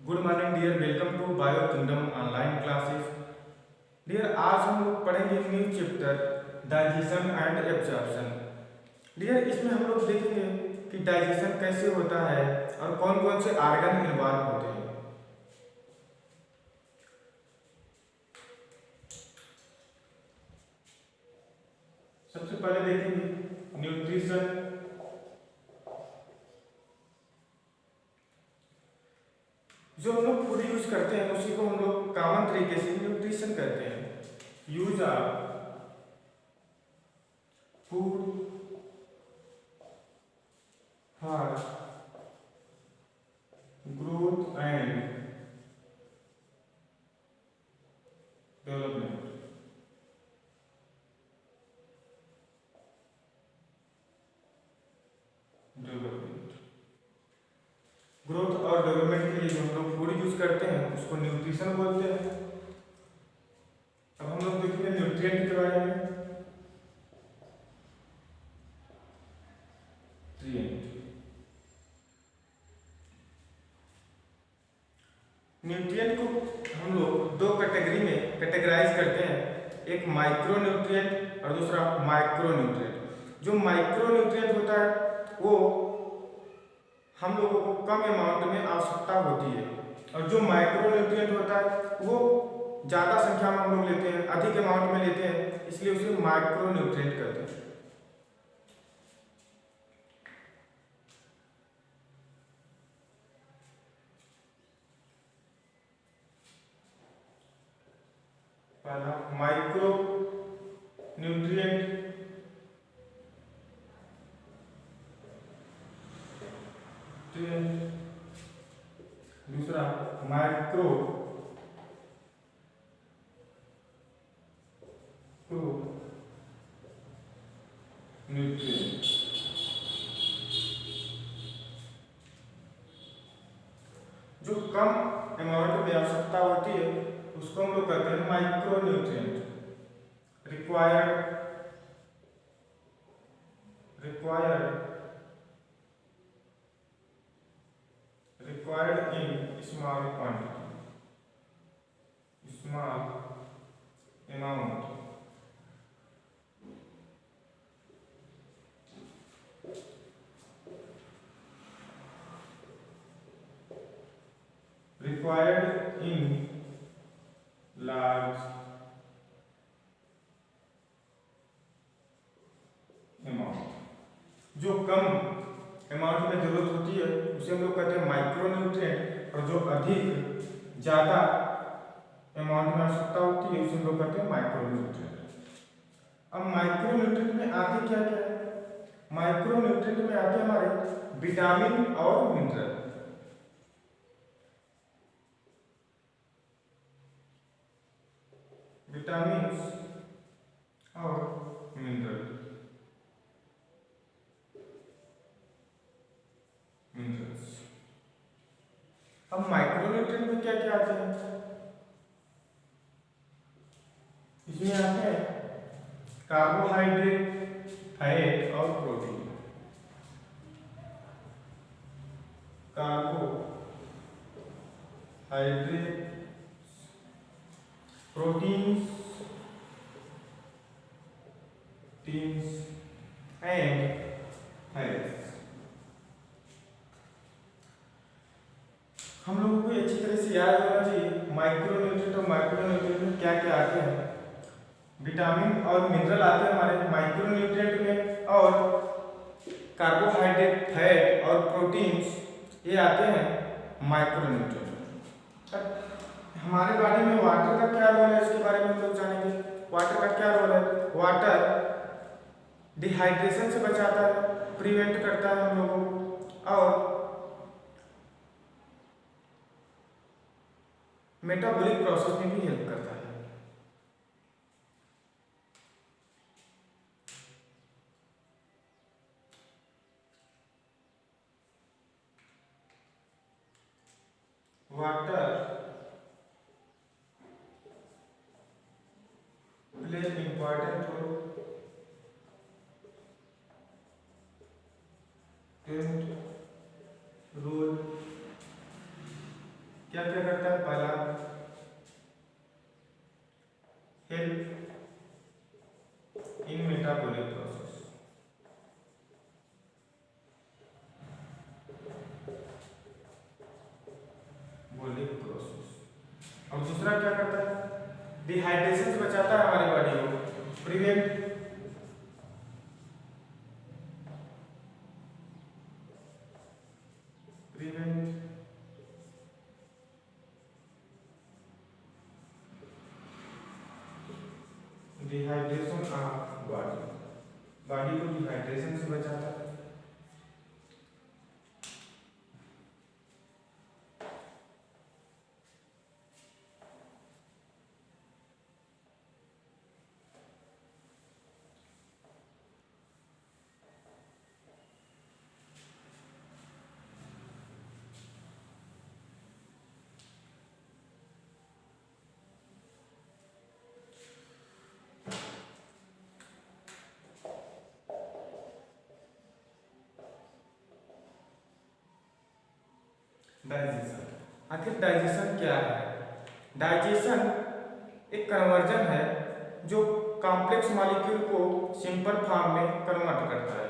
Good morning dear, welcome to Bio Kingdom online classes. Dear, आज हम लोग पढ़ेंगे new chapter digestion and absorption. Dear, इसमें हम लोग देखेंगे कि डाइजेशन कैसे होता है और कौन कौन से ऑर्गन इन्वॉल्व होते हैं। सबसे पहले देखेंगे न्यूट्रिशन। जो हम लोग फूड यूज करते हैं उसी को हम लोग कॉमन तरीके से न्यूट्रिशन कहते हैं। Use of food for growth and development. Development growth और डेवलपमेंट के लिए जो हम लोग फूड यूज करते हैं उसको न्यूट्रिशन बोलते हैं। अब हम लोग देखेंगे न्यूट्रिएंट के बारे में। न्यूट्रिएंट को हम लोग दो कैटेगरी में कैटेगराइज करते हैं, एक माइक्रो न्यूट्रिएंट और दूसरा माइक्रो न्यूट्रिएंट। जो माइक्रो न्यूट्रिएंट होता है वो हम लोगों को कम अमाउंट में आवश्यकता होती है, और जो माइक्रो न्यूट्रिएंट होता है वो ज़्यादा संख्या में हम लोग लेते हैं, अधिक अमाउंट में लेते हैं, इसलिए उसे माइक्रो न्यूट्रिएंट कहते हैं। पहला माइक्रो न्यूट्रिएंट, दूसरा माइक्रो न्यूट्रिएंट। जो कम अमाउंट में आवश्यकता होती है उसको हम लोग कहते हैं micro nutrient. Required required required in small quantity, small amount. Required in large amount. जो कम अमाउंट में जरूरत होती है उसे हम लोग कहते हैं माइक्रो न्यूट्रिएंट, और जो अधिक ज़्यादा अमाउंट में आवश्यकता होती है उसे हम लोग कहते हैं माइक्रो न्यूट्रिएंट। अब माइक्रो न्यूट्रिएंट में आते क्या क्या है? माइक्रो न्यूट्रिएंट में आते हमारे विटामिन और मिनरल। विटामिन और मिनरल मिनरल्स। अब माइक्रोन्यूट्रिएंट में क्या क्या आते हैं? इसमें आते हैं कार्बोहाइड्रेट, फैट और protein. Carbohydrate, proteins and fats. हम लोगों को अच्छी तरह से याद होना चाहिए माइक्रोन्यूट्रिएंट और माइक्रोन्यूट्रिएंट में क्या क्या आते हैं। विटामिन और मिनरल आते हैं हमारे माइक्रोन्यूट्रिएंट में, और कार्बोहाइड्रेट, फैट और प्रोटीन्स ये आते हैं माइक्रोन्यूट्रिएंट में। हमारे बॉडी में वाटर का क्या रोल है इसके बारे में हम लोग जानेंगे। वाटर का क्या रोल है? वाटर डिहाइड्रेशन से बचाता है, प्रिवेंट करता है हम लोगों को, और मेटाबॉलिक प्रोसेस में भी हेल्प करता है। वाटर प्ले इंपॉर्टेंट रोल क्या क्या करता है? पहला, हेल्प इन मेटाबॉलिक प्रोसेस, बोलिक प्रोसेस। और दूसरा क्या करता है? डिहाइड्रेशन से बचाता है हमारी बॉडी को, prevent prevent dehydration of body, body को डिहाइड्रेशन से बचाता है। डाइजेशन, आखिर डाइजेशन क्या है? डाइजेशन एक कन्वर्जन है जो कॉम्प्लेक्स मॉलिक्यूल को सिंपल फॉर्म में कन्वर्ट करता है।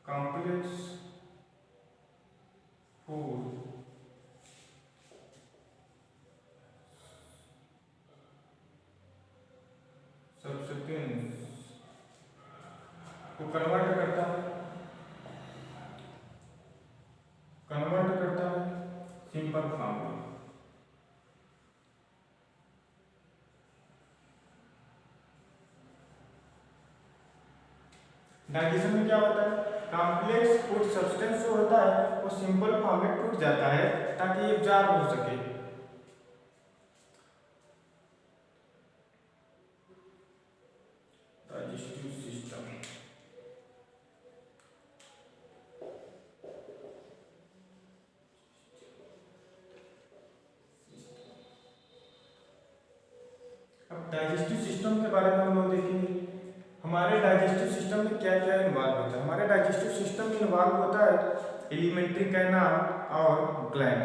कॉम्प्लेक्स फूड सब्सटेंस को कन्वर्ट करता है सिंपल फॉर्म में। डाइजेशन में क्या होता है? कॉम्प्लेक्स फूड सब्सटेंस जो होता है वो सिंपल फॉर्म में टूट जाता है ताकि ये एब्जॉर्ब हो सके। डाइजेस्टिव सिस्टम, अब डाइजेस्टिव सिस्टम के बारे में हम लोग देखेंगे। हमारे डाइजेस्टिव सिस्टम में क्या क्या इन्वॉल्व होता है? हमारे डाइजेस्टिव सिस्टम में इन्वॉल्व होता है एलिमेंट्री कैनाल और ग्लैंड।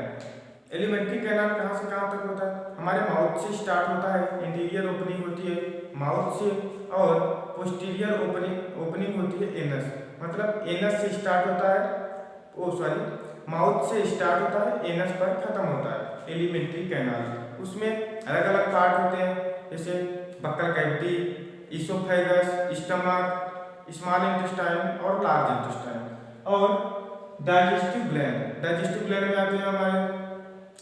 एलिमेंट्री कैनाल कहाँ से कहाँ तक होता है? हमारे माउथ से स्टार्ट होता है, इंटीरियर ओपनिंग होती है माउथ से, और पोस्टीरियर ओपनिंग होती है एनस। मतलब एनस से स्टार्ट होता है, माउथ से स्टार्ट होता है, एनस पर खत्म होता है एलिमेंट्री कैनाल। उसमें अलग अलग पार्ट होते हैं, जैसे buccal cavity, oesophagus, stomach, small intestine और लार्ज इंटेस्टाइन। और डाइजेस्टिव ग्लैंड में आते हैं हमारे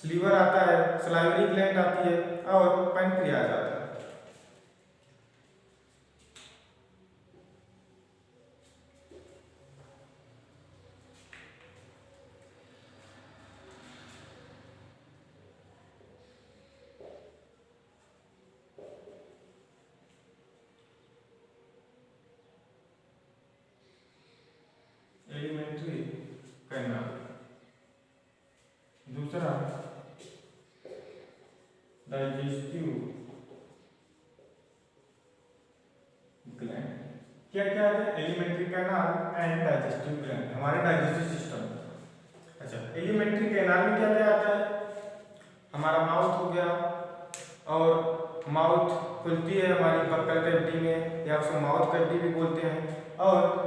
लीवर आता है, सलाइवरी ग्लैंड आती है और पैनक्रियाज आता है। Alimentary canal. दूसरा डाइजेस्टिव ग्लैंड। क्या क्या है? Alimentary canal and digestive gland, हमारे डाइजेस्टिव सिस्टम। अच्छा, एलिमेंट्री कैनाल में क्या क्या आता है? हमारा माउथ हो गया, और माउथ खुलती है हमारी बक्कल कैविटी में, या उसको माउथ कैविटी भी बोलते हैं। और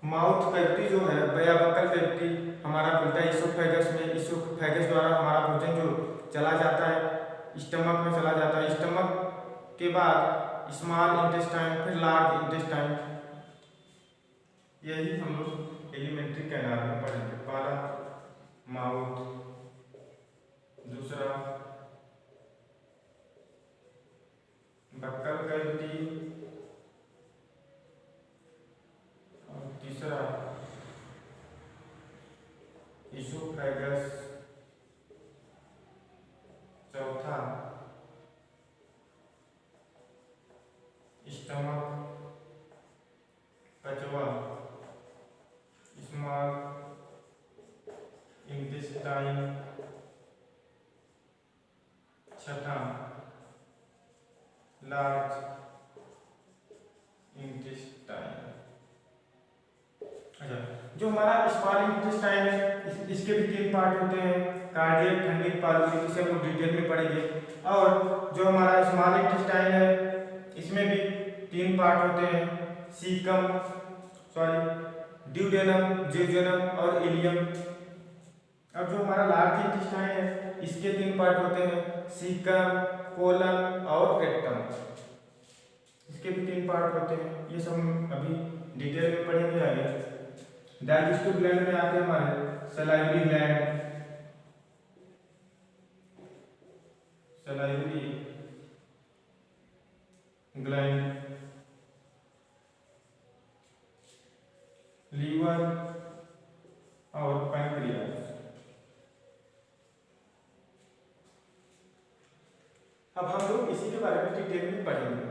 माउथ कैविटी जो है या बक्कल कैविटी हमारा खुलता है इसोफेगस में। इसोफेगस द्वारा हमारा भोजन जो चला जाता है स्टमक में चला जाता है, स्टमक के बाद स्मॉल इंटेस्टाइन, फिर लार्ज इंटेस्टाइन। यही हम लोग एलिमेंट्री कैनाल में पढ़ेंगे। पहला माउथ, दूसरा बक्कल कैविटी, और तीसरा इसोफेगस, चौथा स्टमक, पांचवा स्मॉल इंटेस्टाइन, छठा लार्ज इंटेस्टाइन। जो हमारा स्मॉल इंटेस्टाइन है इसके भी 3 पार्ट होते हैं, कार्डियक, फंडिंग, पाल्मोनरी, इसे हम लोग डिटेल में पढ़ेंगे। और जो हमारा स्मॉल इंटेस्टाइन है इसमें भी 3 पार्ट होते हैं, सीकम ड्यूडेनम, जेजुनम और इलियम। अब जो हमारा लार्ज इंटेस्टाइन है इसके 3 पार्ट होते हैं, सीकम, कोलन और रेक्टम, इसके भी 3 पार्ट होते हैं। ये सब हम अभी डिटेल में पढ़ेंगे आगे। डाइजेस्टिव ग्लैंड में आते हैं हमारे salivary gland, salivary gland, liver और पैंक्रियास। अब हम लोग इसी के बारे में डिटेल में पढ़ेंगे।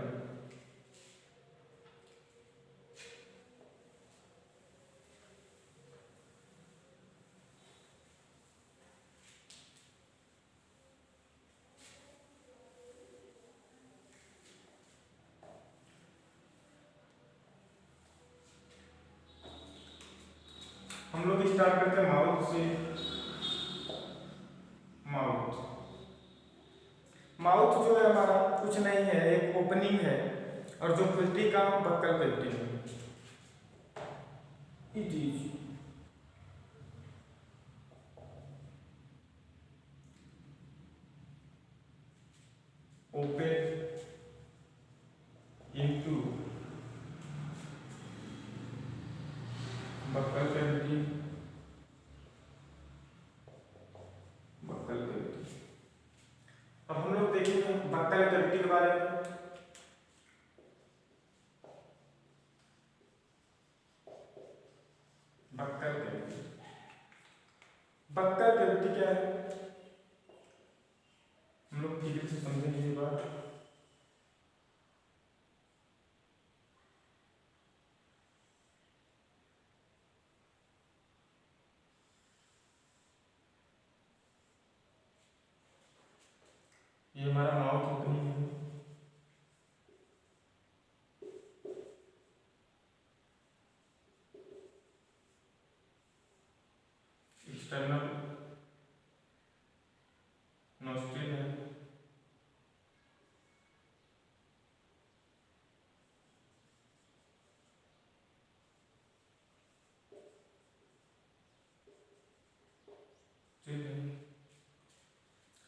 हम लोग स्टार्ट करते हैं माउथ से। माउथ जो है हमारा कुछ नहीं है, एक ओपनिंग है, और जो खुलती का बक्कल कहते हैं। It is open into buccal cavity, buccal cavity. अब हम लोग देखेंगे बक्कल कैविटी के बारे में। बक्कल कैविटी, बक्कल कैविटी क्या है हम लोग धीरे से समझेंगे ये बात। ये हमारा माउथ ओपनिंग है, एक्सटर्नल नोस्ट्रिल है,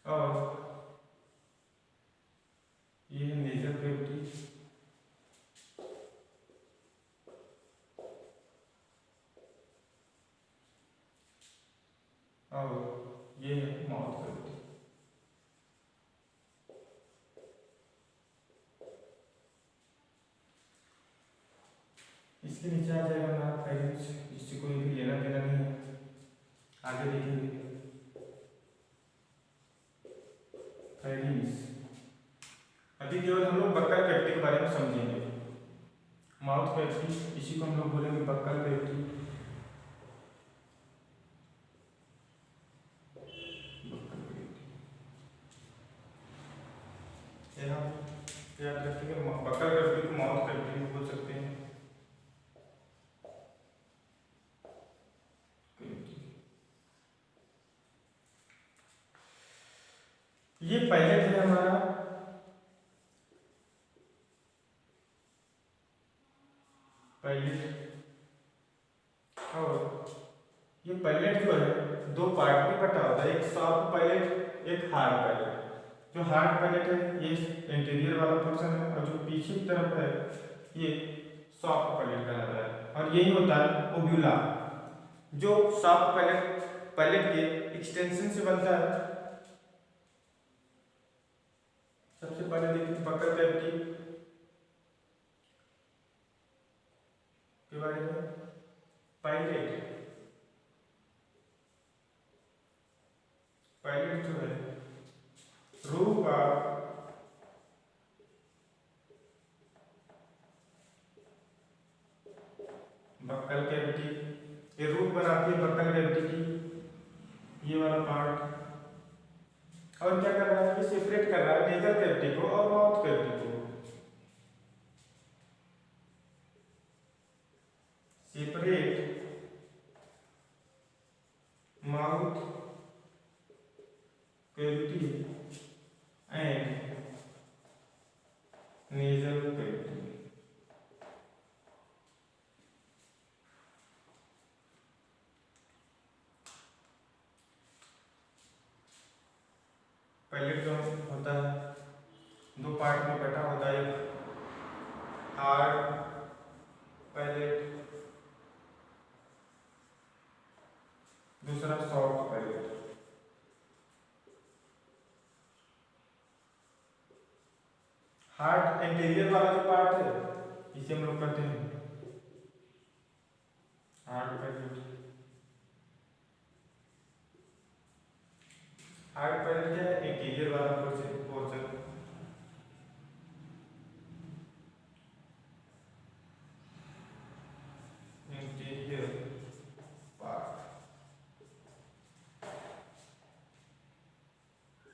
और ये है नेजल कैविटी, और ये है माउथ कैविटी। इसके नीचे आ जाएगा हमारा फाइनेंस, इससे कोई भी लेना देना नहीं है। आगे देखेंगे फाइनेंस। अभी केवल हम लोग बक्कल कैविटी के बारे में समझेंगे। माउथ कैविटी, इसी को हम लोग बोलेंगे बक्कल कैविटी। याद रखिएगा बक्कल कैविटी को माउथ कैविटी भी बोल सकते हैं। ये पायलट है हमारा, पायलट। और ये पायलट जो है 2 पार्ट में बटा होता है, एक सॉफ्ट पायलट, एक हार्ड पायलट। जो हार्ड पायलट है ये इंटीरियर वाला पोर्शन है, और जो पीछे की तरफ है ये सॉफ्ट पायलट कहलाता है। और यही होता है ओब्यूला, जो सॉफ्ट पायलट के एक्सटेंशन से बनता है। सबसे पहले देखिए बक्कल कैविटी के बारे में। पायलट, पायलट जो है रूप का बक्कल कैविटी, ये रूप बनाती है बक्कल कैविटी की, ये वाला पार्ट। और क्या कर रहा है, ये सेपरेट कर रहा है नेजल कैविटी को और माउथ कैविटी को। सेपरेट पैलेट जो होता है दो पार्ट में बटा होता है, एक हार्ड पैलेट, दूसरा सॉफ्ट पैलेट। हार्ड इंटीरियर वाला जो पार्ट है इसे हम लोग कहते हैं हार्ड पैलेट। हार्ड पैलेट क्या है? इंटीरियर वाला portion. Interior part,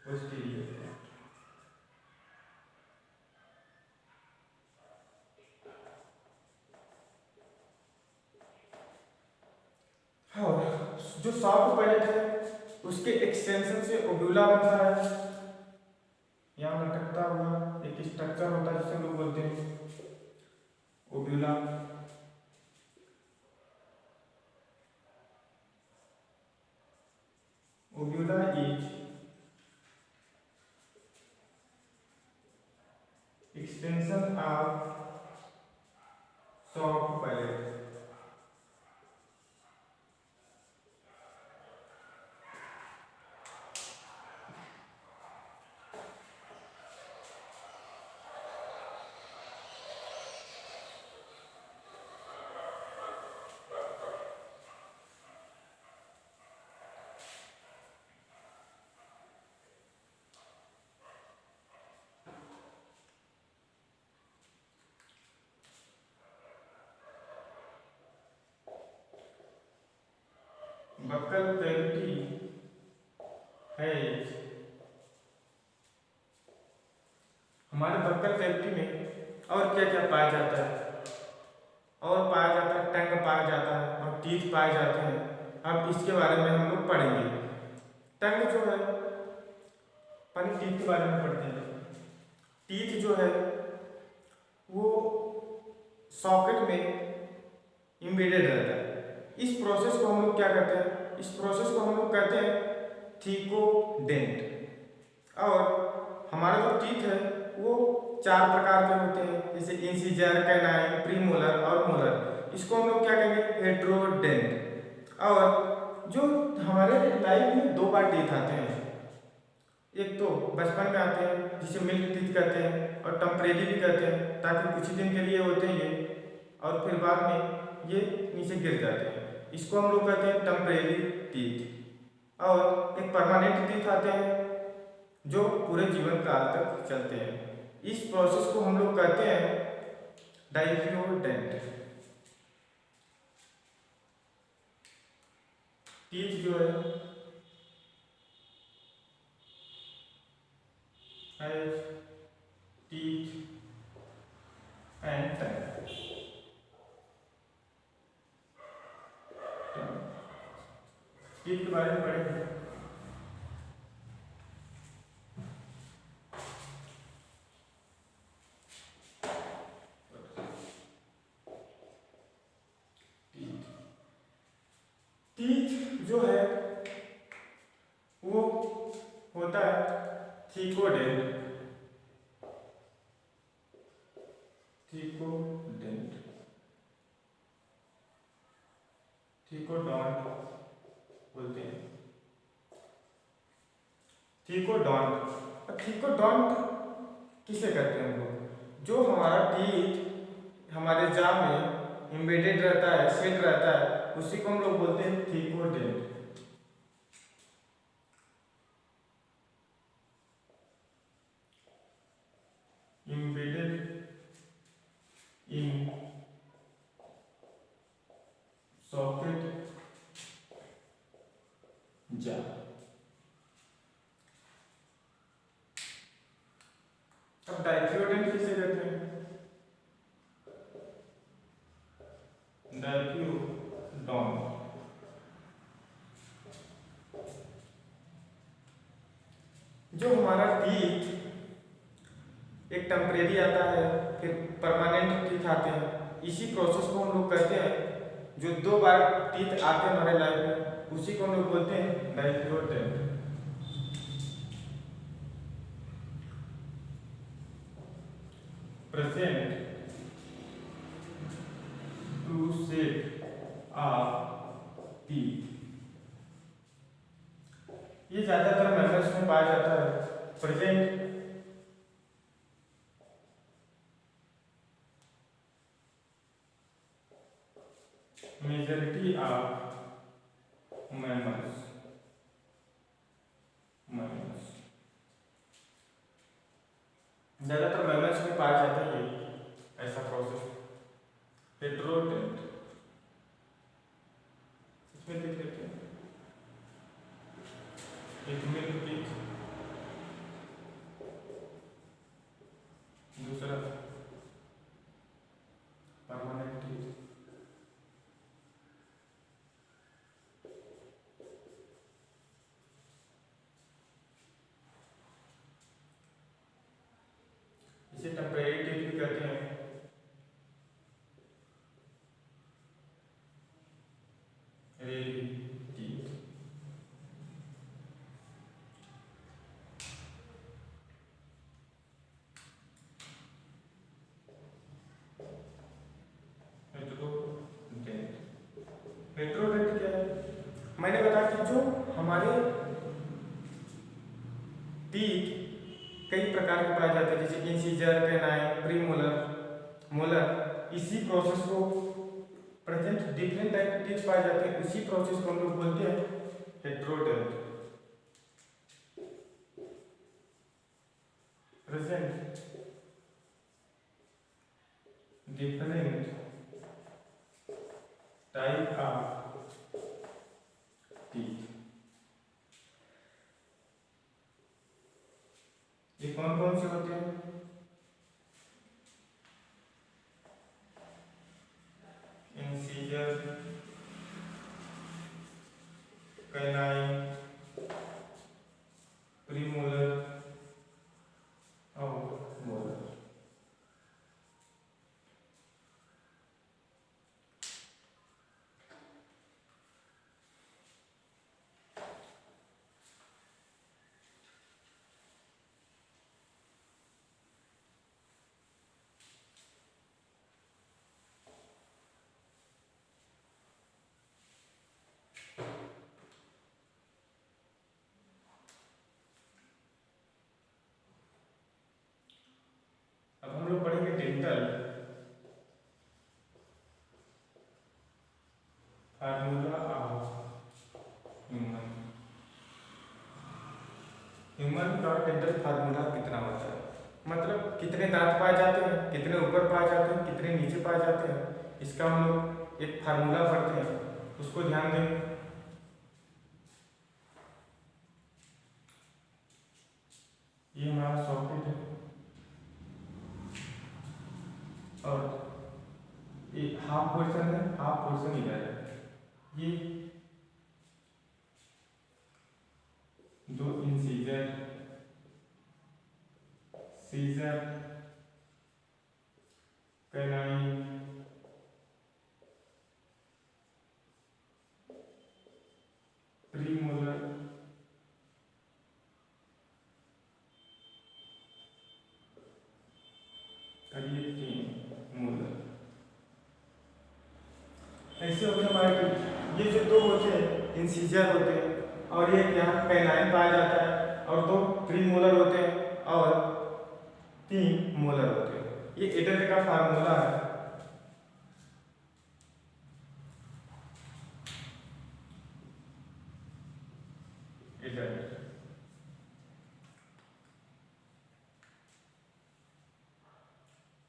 posterior part. हाँ, जो सॉफ्ट पैलेट है उसके एक्सटेंशन से ओब्यूला बनता है। यहाँ लटकता हुआ एक स्ट्रक्चर होता है जिसे हम लोग बोलते हैं uvula. Uvula is extension of soft palate. Buccal cavity है, हमारे बक्कल कैविटी में और क्या क्या पाया जाता है? और पाया जाता है टंग पाया जाता है और टीथ पाए जाते हैं। अब इसके बारे में हम लोग पढ़ेंगे। टंग जो है, पहले टीथ के बारे में पढ़ते हैं। टीथ जो है वो सॉकेट में इम्बेडेड रहता है। इस प्रोसेस को हम लोग क्या कहते हैं? इस प्रोसेस को हम लोग कहते हैं थीकोडेंट। और हमारा जो टीथ है वो 4 प्रकार के होते हैं, जैसे इंसिजर, कैनाइन, प्रीमोलर और मोलर। इसको हम लोग क्या कहेंगे? हेट्रोडेंट। और जो हमारे लाइफ में 2 बार टीथ आते हैं, एक तो बचपन में आते हैं जिसे मिल्क टीथ कहते हैं और टेम्परेरी भी कहते हैं, ताकि कुछ ही दिन के लिए होते हैं ये, और फिर बाद में ये नीचे गिर जाते हैं। इसको हम लोग कहते हैं टेम्परेरी टीथ। और एक परमानेंट टीथ आते हैं जो पूरे जीवन काल तक चलते हैं। इस प्रोसेस को हम लोग कहते हैं डाइफ्यूडेंट। टीथ जो है टीथ एंड टंग। टीथ के बारे में पढ़ेंगे। टीथ जो है वो होता है थीकोडेंट। थीकोडेंट, थीकोडॉन्ट बोलते हैं। थीकोडॉन्ट। थीकोडॉन्ट किसे कहते हैं हम लोग? जो हमारा टीथ हमारे जाव में इम्बेडेड रहता है, सेट रहता है, उसी को हम लोग बोलते हैं थीकोडेंट। इम्बेडेड इन सॉकेट जा। अब डाइफ्यूडेंट किसे कहते हैं? डाइफ्यूडॉन्ट। जो हमारा टीथ एक टेम्परेरी आता है, फिर परमानेंट टीथ आते हैं, इसी प्रोसेस को हम लोग कहते हैं। जो 2 बार टीथ आते हैं हमारे लाइफ में, उसी को हम लोग बोलते हैं डाइफ्यूडेंट। present to set of teeth। ये ज्यादातर मैमल्स में पाया जाता है। प्रेजेंट मेजॉरिटी ऑफ मैमल्स ज्यादातर मैमल्स में पाया जाता है ऐसा प्रोसेस। हेटेरोडेंट, इसमें देख लेते हैं एक मिल्क टीथ, दूसरा परमानेंट टीथ। इसे टेम्परेरी टीथ भी कहते हैं। रेरी टीथ। हेटेरोडेंट क्या है? मैंने बताया कि जो हमारे टीथ कई प्रकार के पाए जाते हैं, जैसे इंसीजर, कैनाइन, प्रीमोलर, मोलर। इसी प्रोसेस को प्रेजेंट डिफरेंट टाइप के टीथ पाए जाते हैं, उसी प्रोसेस को हम लोग बोलते हैं heterodont. Present different type of teeth. ये कौन कौन से होते हैं? इंसीजर, कैनाइन, प्रीमोलर और मोलर। अब हम लोग पढ़ेंगे dental formula of human. Human का डेंटल फार्मूला कितना होता है, मतलब कितने दांत पाए जाते हैं, कितने ऊपर पाए जाते हैं, कितने नीचे पाए जाते हैं, इसका हम लोग एक फार्मूला पढ़ते हैं, उसको ध्यान दें। ये हमारा सॉकेट है और ये हाफ पोर्शन है, हाफ पोर्शन इधर है। ये दो इंसीजर, सीजर, कैनाइन, प्रीमोलर और ये तीन मोलर। ऐसे होते हैं हमारे ये जो दो होते हैं इंसीजर होते हैं और ये यहाँ कैनाइन पाया जाता है और दो प्रीमोलर होते हैं और तीन मोलर होते हैं। ये एडेल्ट का फार्मूला है। एडेल्ट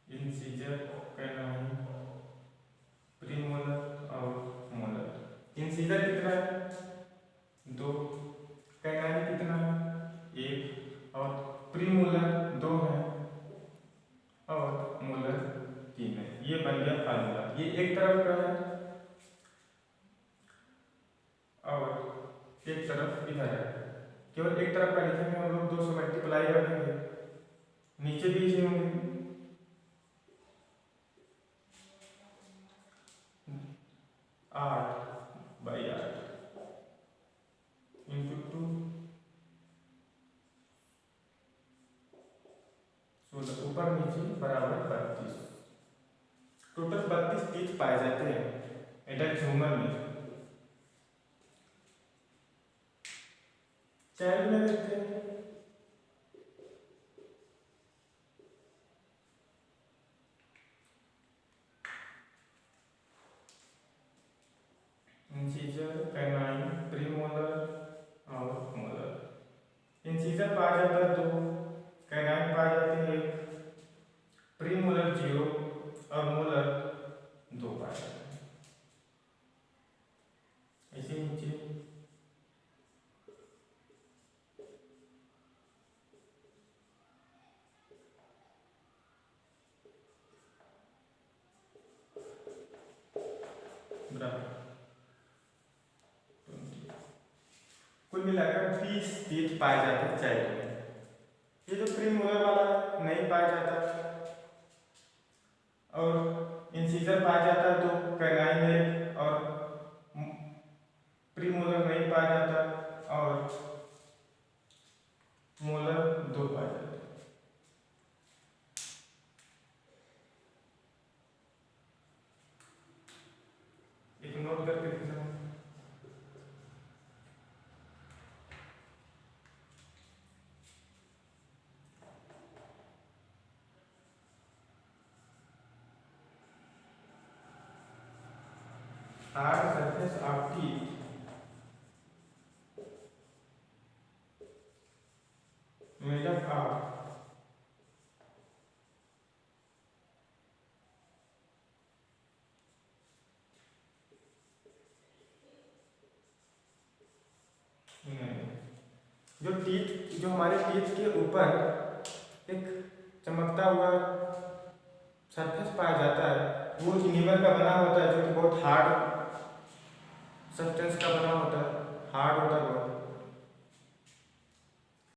इंसीजर, कैनाइन, प्रीमोलर और मोलर। इंसीजर कितना है? 2। कैनाइन कितना है? 1 और प्रीमोलर 2 है और मोलर 3 है। ये बन गया फार्मूला। ये एक तरफ का है और एक तरफ इधर है। केवल एक तरफ का लिखेंगे हम लोग, 2 से मल्टीप्लाई कर देंगे, नीचे भी इसे होंगे 8/8 इंटू 2 16। ऊपर नीचे बराबर टीथ पाए जाते हैं एडल्ट ह्यूमन में। चाइल्ड में देखते हैं इंसीजर, कैनाइन, प्रीमोलर और मोलर। इंसीजर पाया जाता है 2, कैनाइन पाए जाते हैं 1, प्रीमोलर 0 और मोलर 2 पाए जाते हैं। ऐसे नीचे कुल मिलाकर 20 टीथ पाए जाते हैं चाइल्ड में। ये जो प्रीमोलर वाला नहीं पाया जाता और इंसीजर पाया जाता है तो कैनाइन में, और प्रीमोलर नहीं पाया जाता और मोलर 2 पाया जाता है। एक नोट करके देखना hard surface of teeth made up of जो टीथ, जो हमारे टीथ के ऊपर एक चमकता हुआ सरफेस पाया जाता है वो इनेमल का बना होता है, जो कि बहुत हार्ड सब्सटेंस का बना होता है, हार्ड होता है बहुत।